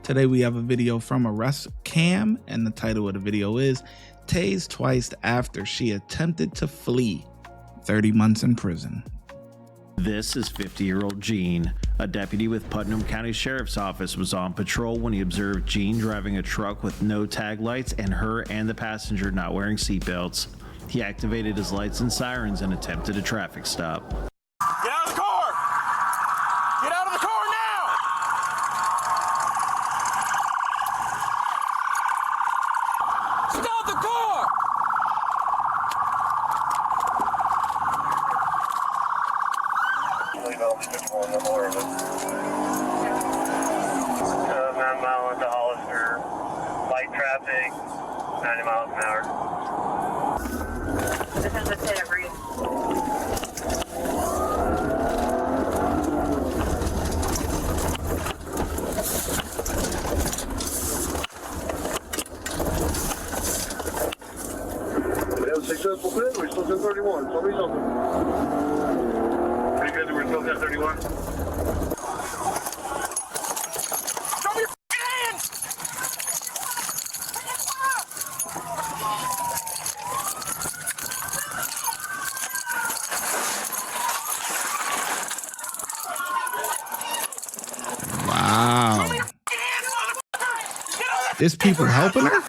Today we have a video from Arrest Cam, and the title of the video is Tased Twice After She Attempted to Flee, 30 months in prison. This is 50-year-old Jean. A deputy with Putnam County Sheriff's Office was on patrol when he observed Jean driving a truck with no tag lights and her and the passenger not wearing seatbelts. He activated his lights and sirens and attempted a traffic stop. Get out of the car! Get out of the car now! Stop the car! Mile into Hollister, light traffic, 90 miles an hour. This is the Taser breeze. We have a successful fit, we're still at 31, tell me something. Pretty good that we're still at 31? Wow. There's people helping her? Hey,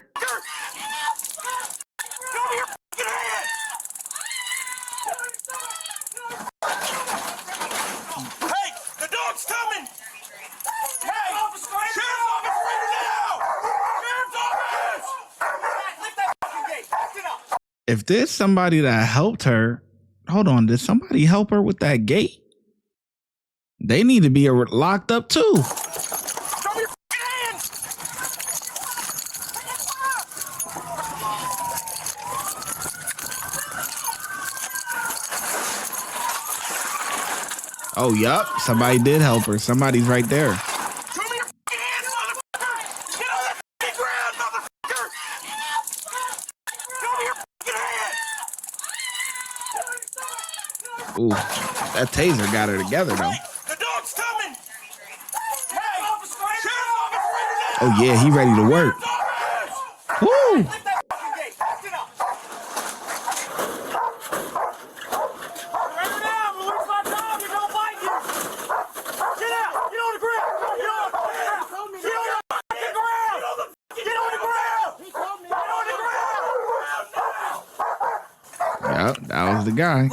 the dog's coming! Hey, Sheriff's Office right now! Sheriff's Office! Lift that fucking gate! Get up! If there's somebody that helped her, hold on, did somebody help her with that gate? They need to be locked up too. Show me your hands! Oh, yup. Somebody did help her. Somebody's right there. Show me your hands, motherfucker! Get on the fucking ground, motherfucker! Show me your hands! Ooh, that taser got her together though. The dog's coming! Hey, Sheriff's Office right now! Oh yeah, he ready to work. Woo! Lift that fucking gate! Get up! Right now, release my dog, you're gonna bite you! Get out! Get on the ground! Get on the ground! Get on the fucking ground! Get on the ground! Get on the ground! Yep, that was the guy.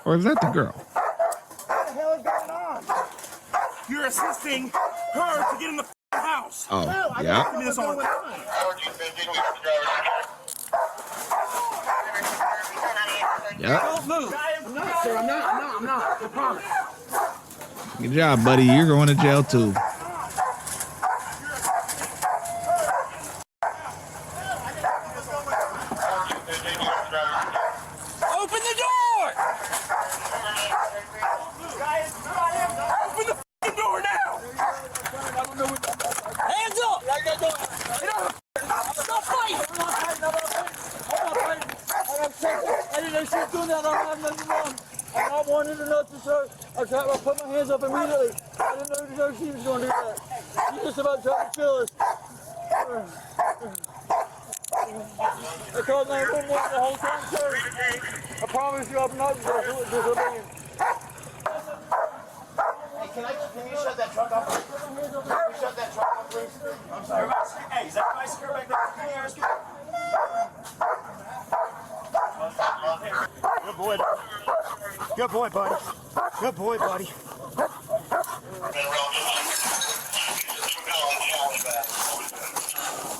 Or is that the girl? What the hell is going on? You're assisting her to get in the house. Oh, yeah. Give me this on. Yep. Don't move. I'm not, sir. I'm not. I promise. Good job, buddy. You're going to jail too. Open the door! Open the fucking door now! Hands up! Stop fighting! I didn't know she was doing that. I don't have nothing wrong. I wanted to know this, sir. I put my hands up immediately. I didn't know she was going to do that. She just about tried to kill us. I called 911 the whole time, sir. I promise you I'm not disobeying. Hey, can you shut that truck off? Can you shut that truck off, please? I'm sorry. Hey, is everybody secure back there? Can you ask you? Good boy. Good boy, buddy. Good boy, buddy.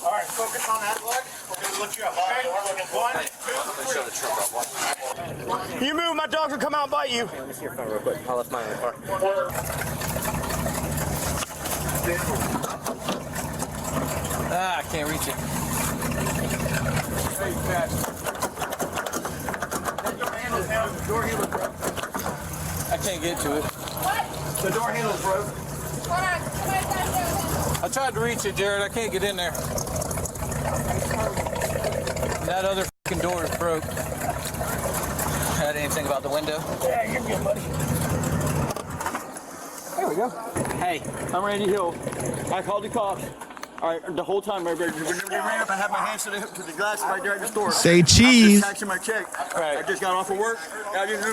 All right, focus on that leg. We're going to look you up. Okay? 1, 2, 3. You move, my dog will come out and bite you. Let me see your phone real quick. I left mine in the car. I can't reach it. Hey, fast. The door handle broke. I can't get to it. The door handle broke. I tried to reach it, Jared. I can't get in there. That other The door is broke. Had anything about the window? Yeah, you're good, buddy. There we go. Hey, I'm Randy Hill. I called the cops. All right, the whole time, whenever they ran up, I had my hands to the glass right there at the store. Say cheese. I'm just cashing my check. Right. I just got off of work. I didn't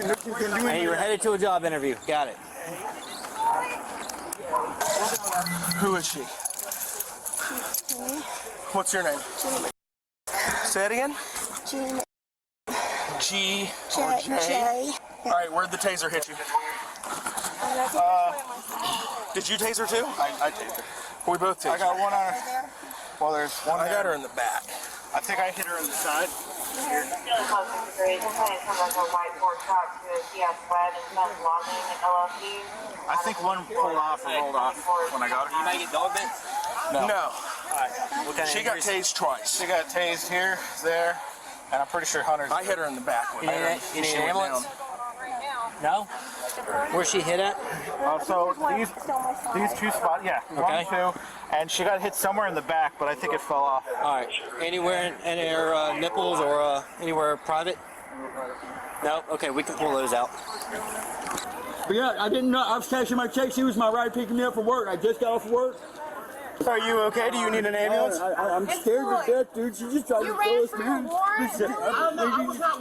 know you couldn't do hey, anything. you were headed to a job interview. Got it. Who is she? What's your name? Say it again. G or J? All right, where'd the taser hit you? Did you taser too? I tased her. We both tasered. I got one on her. Well, there's one. I got her in the back. I think I hit her in the side. I think one pulled off or rolled off when I got her. You might get dog bits? No. What kind She of got injuries? tased twice. She got tased here, there, and I'm pretty sure Hunter's. I hit her in the back with You need, her. you need She an went ambulance? down. No? Where's she hit at? So these two spots, yeah, Okay. 1, 2, and she got hit somewhere in the back, but I think it fell off. All right. Anywhere in her nipples or anywhere private? No? Okay, we can pull those out. But yeah, I didn't know. I was cashing my check. She was my ride picking me up from work. I just got off of work. Are you okay? Do you need an ambulance? I'm scared to death, dude. She just tried to kill us, man.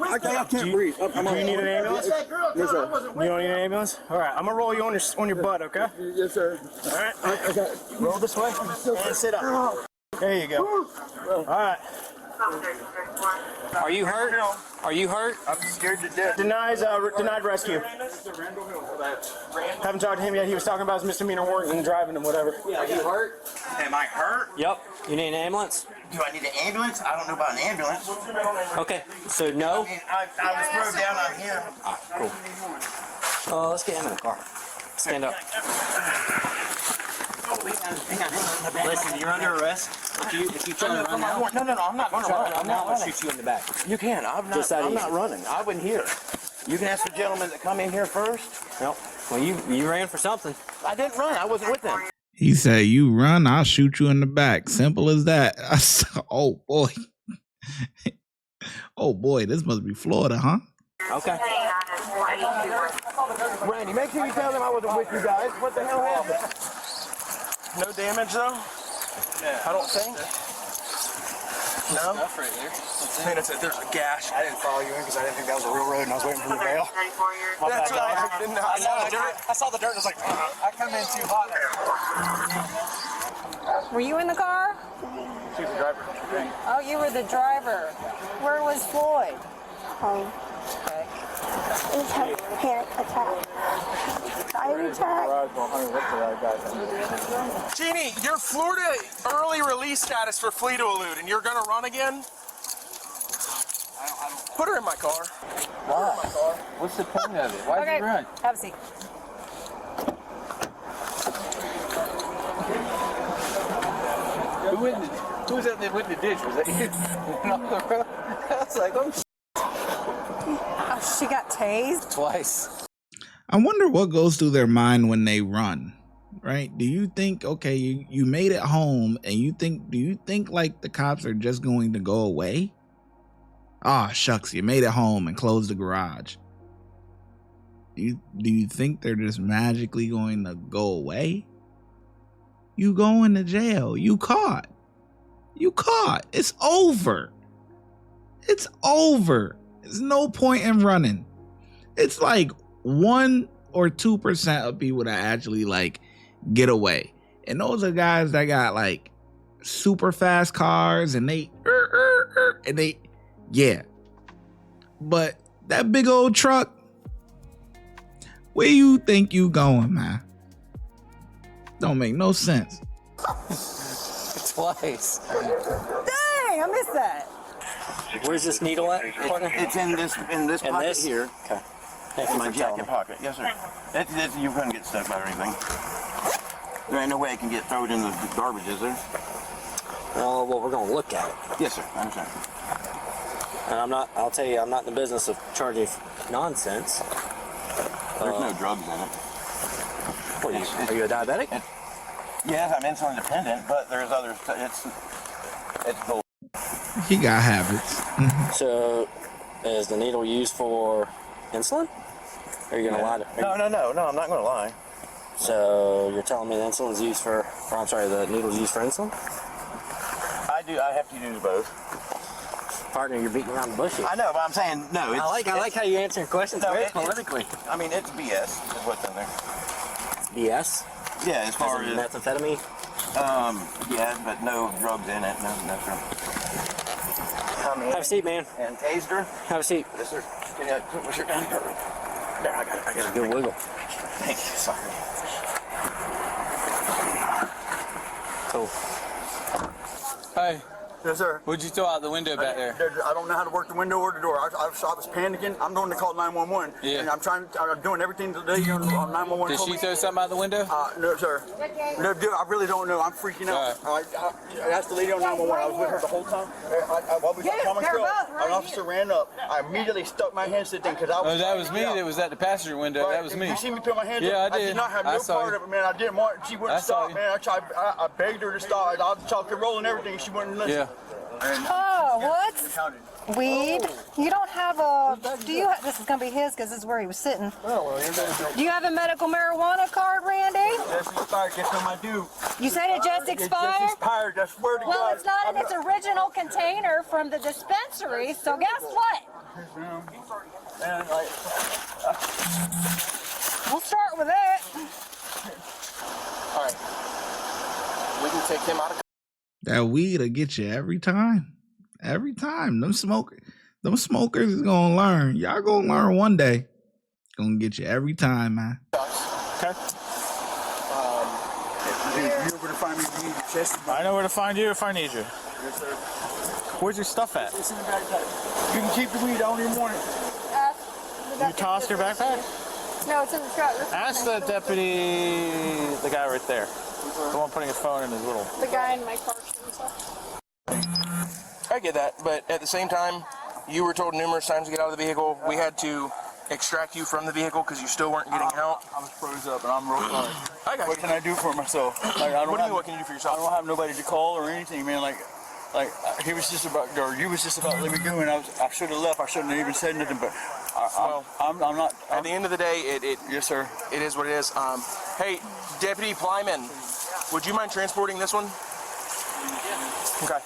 I can't breathe. Do you need an ambulance? Yes, sir. You don't need an ambulance? All right, I'm gonna roll you on your butt, okay? Yes, sir. All right. Roll this way and sit up. There you go. All right. Are you hurt? Are you hurt? I'm scared to death. Denied rescue. Haven't talked to him yet. He was talking about his misdemeanor warrant and driving him, whatever. Are you hurt? Am I hurt? Yep. You need an ambulance? Do I need an ambulance? I don't know about an ambulance. Okay. So no? I was thrown down on him. Cool. Let's get him in the car. Stand up. Listen, you're under arrest. If you try to run now, No, I'm not going to run. I'm not going to shoot you in the back. You can. I'm not running. I wasn't here. You can ask the gentleman that come in here first. Nope. Well, you ran for something. I didn't run. I wasn't with them. He said, "You run, I'll shoot you in the back." Simple as that. I said, oh boy, oh boy, this must be Florida, huh? Okay. Randy, make sure you tell them I wasn't with you guys. What the hell happened? No damage though? I don't think. No? Right there. Man, there's a gash. I didn't follow you in because I didn't think that was a real road, and I was waiting for the bail. That's right. I saw the dirt and I was like, I come in too hot. Were you in the car? She was the driver. Oh, you were the driver. Where was Floyd? Home. Okay. It was a panic attack. Anxiety attack. Jeannie, your Florida early release status for flee to elude, and you're gonna run again? Put her in my car. Why? What's the point of it? Why'd Okay. you run? Have a seat. Who was that went in the ditch? Was that you? I was like, oh, Oh, she got tased? twice. I wonder what goes through their mind when they run, right? Do you think, okay, you made it home, and do you think like the cops are just going to go away? Ah, shucks, you made it home and closed the garage. Do you think they're just magically going to go away? You going to jail. You caught. It's over. It's over. There's no point in running. It's like 1 or 2% of people that actually like get away. And those are guys that got like super fast cars and yeah. But that big old truck, where you think you going, man? Don't make no sense. Twice. Dang, I missed that. Where's this needle at? It's in this pocket this? here. Okay. It's my jacket pocket. Yes, sir. You couldn't get stuck by anything. There ain't no way it can get thrown in the garbage, is there? Well, we're going to look at it. Yes, sir. I understand. And I'll tell you, I'm not in the business of charging nonsense. There's no drugs in it. Are you a diabetic? Yes, I'm insulin dependent, but there's others. It's bull. He got habits. So, is the needle used for insulin? Are you gonna lie to me? No, I'm not gonna lie. So you're telling me the insulin's used for, or I'm sorry, the needle's used for insulin? I have to use both. Partner, you're beating around the bush here. I know, but I'm saying no. I like how you answer questions very politically. I mean, it's BS is what's in there. BS? Yeah, as far as methamphetamine. Yeah, but no drugs in it. No drugs. Have a seat, man. And Taser. Have a seat. Yes, sir. Yeah, what's your name? There, I got it. A good wiggle. Thank you. Sorry. Cool. Hey. Yes, sir. What'd you throw out the window back there? I don't know how to work the window or the door. I was panicking. I'm going to call 911. Yeah. And I'm doing everything today on 911. Did she throw something out the window? No, sir. No, dude, I really don't know. I'm freaking out. I asked the lady on 911. I was with her the whole time. An officer ran up. I immediately stuck my hands to the thing because I was. Oh, that was me. That was at the passenger window. Right. That was me. You see me put my hands up? Yeah, I did. I did not have no part of it, man. I didn't want. She wouldn't stop, man. I begged her to stop. I tried to roll and everything. She wouldn't listen. Yeah. Oh, what? Weed? You don't have a, do you have, this is going to be his because this is where he was sitting. Do you have a medical marijuana card, Randy? Just expired. Guess what I do? You said it just expired? It just expired. I swear to God. Well, it's not in its original container from the dispensary, so guess what? And like, We'll start with it. All right. We can take him out of. That weed'll get you every time. Every time. Them smokers is gonna learn. Y'all gonna learn one day. Gonna get you every time, man. Okay. you know where to find me if you need your chest. I know where to find you if I need you. Yes, sir. Where's your stuff at? It's in the backpack. You can keep the weed all you want it. You tossed your backpack? No, it's in the truck. Ask the deputy, the guy right there. The one putting his phone in his little. The guy in my car and stuff. I get that, but at the same time, you were told numerous times to get out of the vehicle. We had to extract you from the vehicle because you still weren't getting out. I was froze up and I'm real sorry. I got What you. can I do for myself? Like, What can you do for I yourself? don't have nobody to call or anything, man. Like he was just about, or you was just about to let me go, and I should have left. I shouldn't have even said nothing, but I'm not. At the end of the day, Yes, sir. it is what it is. Hey, Deputy Plyman, would you mind transporting this one? Okay.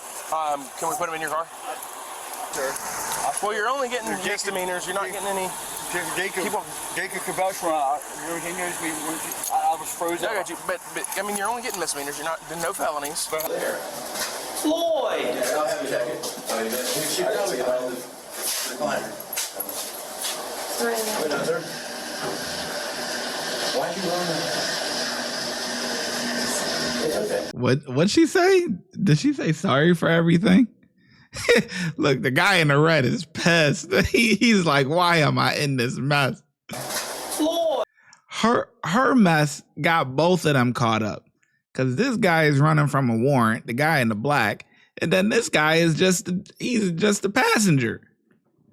Can we put him in your car? Sir. Well, you're only getting misdemeanors. You're not getting any. Jacob could vouch for everything knows me. I was frozen. I got you, but I mean, you're only getting misdemeanors. You're not no felonies. Floyd! I'll have a jacket. Oh, you got shoot that so you get out of the recliner. Wait, no, sir. Why'd you run? It's okay. What'd she say? Did she say sorry for everything? Look, the guy in the red is pissed. He's like, why am I in this mess? Floyd! Her mess got both of them caught up. Because this guy is running from a warrant, the guy in the black, and then this guy is he's just a passenger.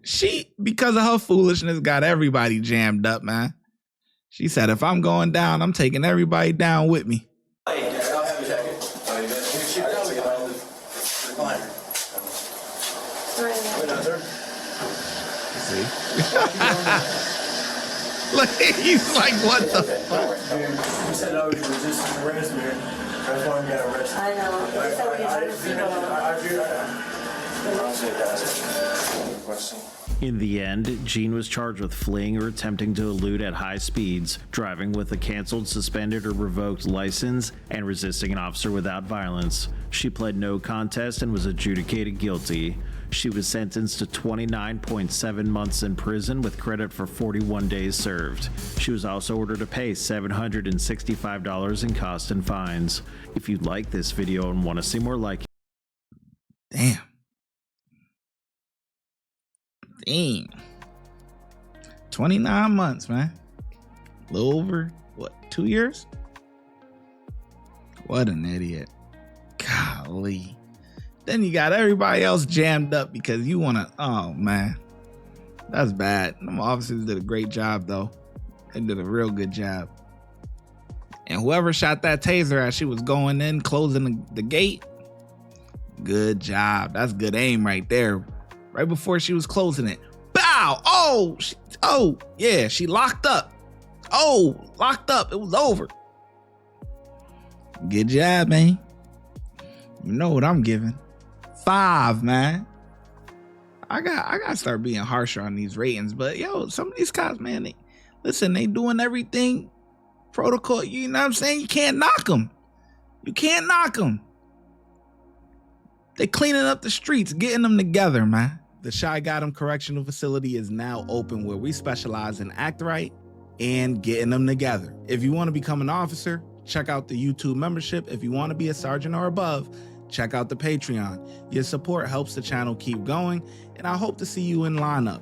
She, because of her foolishness, got everybody jammed up, man. She said, if I'm going down, I'm taking everybody down with me. I'll have a jacket. Oh, you got shoot that so you get out of the recliner. Wait, no, sir. See? Look, he's like, what the fuck? You said I was resisting arrest, man. That's why I got arrested. I know. In the end, Jean was charged with fleeing or attempting to elude at high speeds, driving with a canceled, suspended, or revoked license, and resisting an officer without violence. She pled no contest and was adjudicated guilty. She was sentenced to 29.7 months in prison with credit for 41 days served. She was also ordered to pay $765 in costs and fines. If you like this video and want to see more like it. Damn. 29 months, man. A little over, 2 years? What an idiot. Golly. Then you got everybody else jammed up because you want to, oh man. That's bad. Them officers did a great job though. They did a real good job. And whoever shot that taser as she was going in, closing the gate, Good job. That's good aim right there. Right before she was closing it. Bow! Oh, yeah, she locked up. Oh, locked up. It was over. Good job, man. You know what I'm giving. 5, man. I gotta start being harsher on these ratings. But yo, some of these cops, man, they doing everything protocol. You know what I'm saying? You can't knock them. You can't knock them. They cleaning up the streets, getting them together, man. The ShyGotEm Correctional Facility is now open, where we specialize in act right and getting them together. If you want to become an officer, check out the YouTube membership. If you want to be a sergeant or above, check out the Patreon. Your support helps the channel keep going, and I hope to see you in lineup.